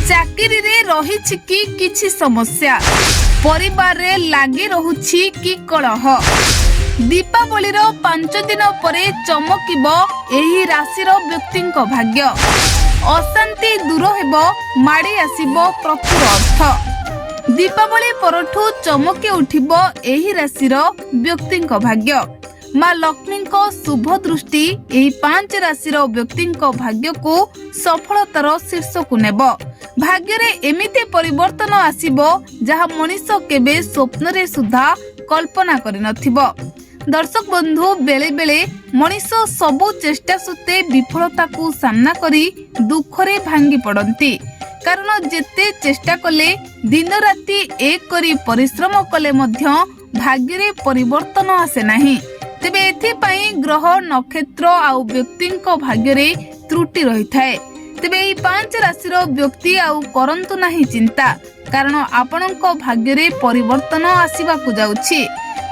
चाकरी रे रही किछि समस्या, परिवार रे लागी रहुछि कि कलह। दीपावली 5 दिन परे चमकिबो एही राशि व्यक्तिंक भाग्य। अशांति दूर हेबो, माड़ी आसीबो प्रचुर अर्थ। दीपावली परठू चमकी उठिबो एही राशि व्यक्तिंक भाग्य। माँ लक्ष्मी शुभ दृष्टि एही 5 राशि व्यक्तिंक भाग्य को सफलतार शीर्ष को नेब। भाग्य रे एमिति परिवर्तन आसीबो जहा मनीष केबे स्वप्न रे सुधा कल्पना करि नथिबो। दर्शक बंधु, बेले बेले मनीष सबु चेष्टा सत्ते विफलता को सामना करी दुखरे भांगी पड़ती। कारण जेते चेष्टा कले दिन राति एक करी परिश्रम कले मध्य भाग्य रे परिवर्तन आसे नाही। तेबे एथिपाई ग्रह नक्षत्र आउ व्यक्तिंक भाग्य रे त्रुटि रही थाए। तेबे एही 5 राशिर व्यक्ति आउ करंतु नाही चिंता, कारण आपणक भाग्य रे परिवर्तन आसीबाकू जाउछि।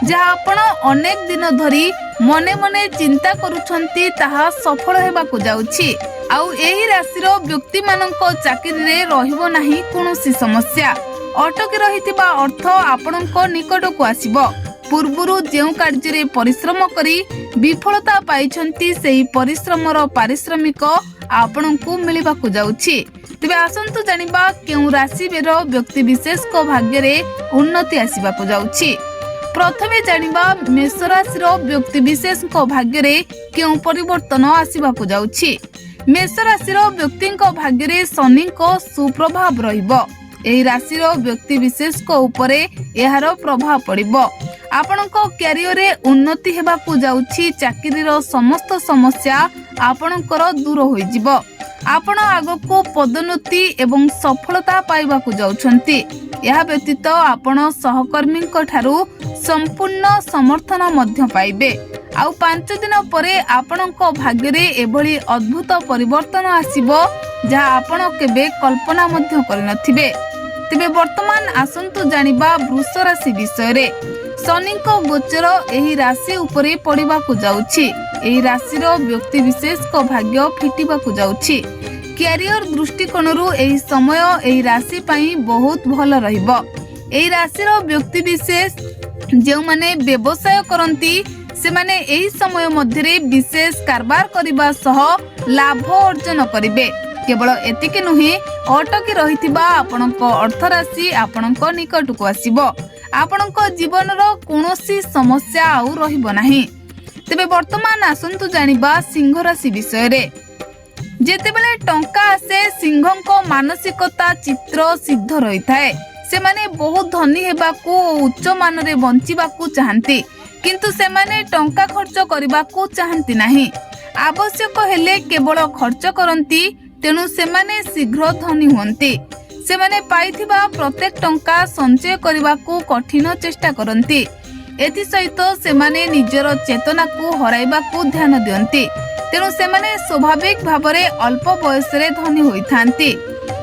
जहा आपण अनेक दिन धरी मने मने चिंता करूछंती ताहा सफल हेबाकू जाउछि। आउ एही राशिर व्यक्ति मानक चाकरी रे रहिबो नाही कोनोसी समस्या। अटकी रहितिबा अर्थ आपणक निकटकू आसीबो। पूर्वरु जेउ कार्य रे परिश्रम करी विफलता पाइछंती सेही परिश्रमर पारिश्रमिक आपणकू मिलिबाकू जाउछि। तेबे आसंतु जानिबा केउ राशि बेर व्यक्ति विशेष को भाग्य रे उन्नति आसीबाकू जाउछि। प्रथमे जानिबा मेष राशिर व्यक्ति विशेष को भाग्य रे केउ परिवर्तन आसीबाकू जाउछि। मेष राशिर व्यक्तिंक भाग्य रे शनि को सुप्रभाव रहिबो। एही राशिर व्यक्ति विशेष को उपरे एहार प्रभाव पड़िबो। आपणक क्यारियर रे उन्नति हेबाकू जाउछि। चाकरीर समस्त समस्या आपणकर दूर होई जिवो। आपण आगको पदोन्नति एवं सफलता पाइबाकू जाउछंती। यह व्यतीत आपण सहकर्मींक ठारू संपूर्ण समर्थन मध्य पाइबे। आउ 5 दिन परे आपणक भाग्य रे एभली अद्भुत परिवर्तन आसीबो जहा आपण केबे कल्पना मध्य करिनथिबे। तेबे वर्तमान आसंतु जानिबा वृष राशि विषय रे। शनिक गोचर एही राशि उपरे पड़िबाकू जाउछि। एही राशिर व्यक्ति विशेष को भाग्य फिटिबाकू जाउछि। क्यारियर दृष्टिकोणरू एही समय एही राशि पई बहुत भल रहिबो। एही राशिर व्यक्ति विशेष जेउ माने व्यवसाय करंती से माने एही समय मध्यरे विशेष कारबार करिबा सह लाभ अर्जन करिबे। केवल एतिके नुहे, अटकी रहितिबा आपणक अर्थ राशि आपणक निकटकू आसीबो। आपणक जीवनर कोनोसी समस्या आउ रहिबो नाही। तेबे वर्तमान आसंतु जानिबा सिंह राशि विषय रे। जेतेबेले टंका आसे सिंहक मानसिकता चित्र सिद्ध रही थाए। से माने बहुत धनी हेबाकू उच्च मान रे बंचिबाकू चाहंती, किंतु से माने टंका खर्च करिबाकू चाहंती नाही। आवश्यक हेले केवल खर्च करंती, तेणु से माने शीघ्र धनी हुंती। से माने पाइथिबा प्रत्येक टंका संचय करिबाकू कठिन चेष्टा करंती। एथि सहित से माने निजर चेतना को हराइबाकू ध्यान दियंती। तेणु से माने स्वाभाविक भावरे अल्प बयस रे धनी होइथांती।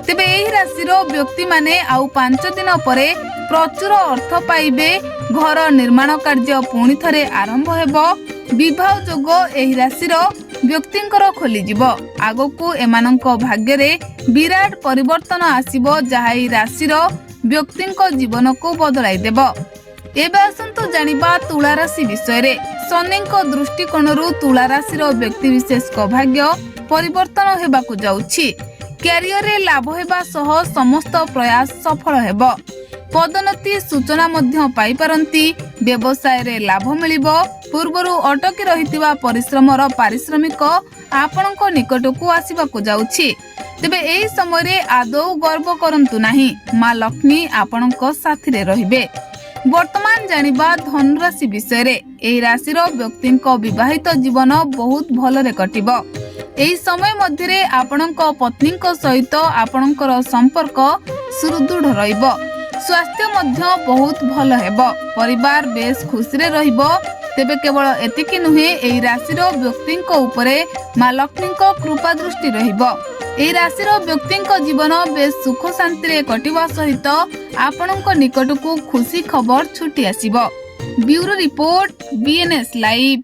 तेबे एही राशिर व्यक्ति माने आउ 5 दिन परे प्रचुर अर्थ पाइबे। घर निर्माण कार्य पुणी थरे आरंभ हेबो। विवाह जोग एही राशिर व्यक्तिंकर खोली जिवो। आगको एमानंक भाग्य रे विराट परिवर्तन आसीबो जहा एही राशिर व्यक्तिंक जीवन को बदलाई देबो। एबे आसंतु जानिबा तुला राशि विषय रे। शनिक दृष्टिकोणरू तुला राशिर व्यक्ति विशेष को भाग्य परिवर्तन हेबाकू जाउछि। क्यारियर रे लाभ हेबा सह समस्त प्रयास सफल हेबो। पदोन्नति सूचना मध्य पाई पारंती। व्यवसाय रे लाभ मिलिबो। पूर्वरु अटकी रहितिबा परिश्रमर पारिश्रमिक आपणक निकटकू आसीबाकू जाउछि। तेबे एही समय रे आदौ गर्व करंतु नाही। माँ लक्ष्मी आपणक साथी रे रहिबे। वर्तमान जानिबा धनु राशि विषय रे। एही राशिर व्यक्तिंक विवाहित जीवन बहुत भलरे कटिबो। एही समय मध्यरे आपणक पत्नीक सहित आपणकर संपर्क सुदृढ़ रहिबो। स्वास्थ्य मध्य बहुत भल हेबो। परिवार बेस खुशी रे रहिबो। तेबे केवल एतिकी नुहे, एही राशिर व्यक्तिंक उपरे माँ लक्ष्मीक कृपा दृष्टि रहिबो। एही राशिर व्यक्तिंक जीवन बेस सुख शांति रे कटिबा सहित आपणक निकटकू खुशी खबर छुटी आसीबो। Bureau report, BNS live.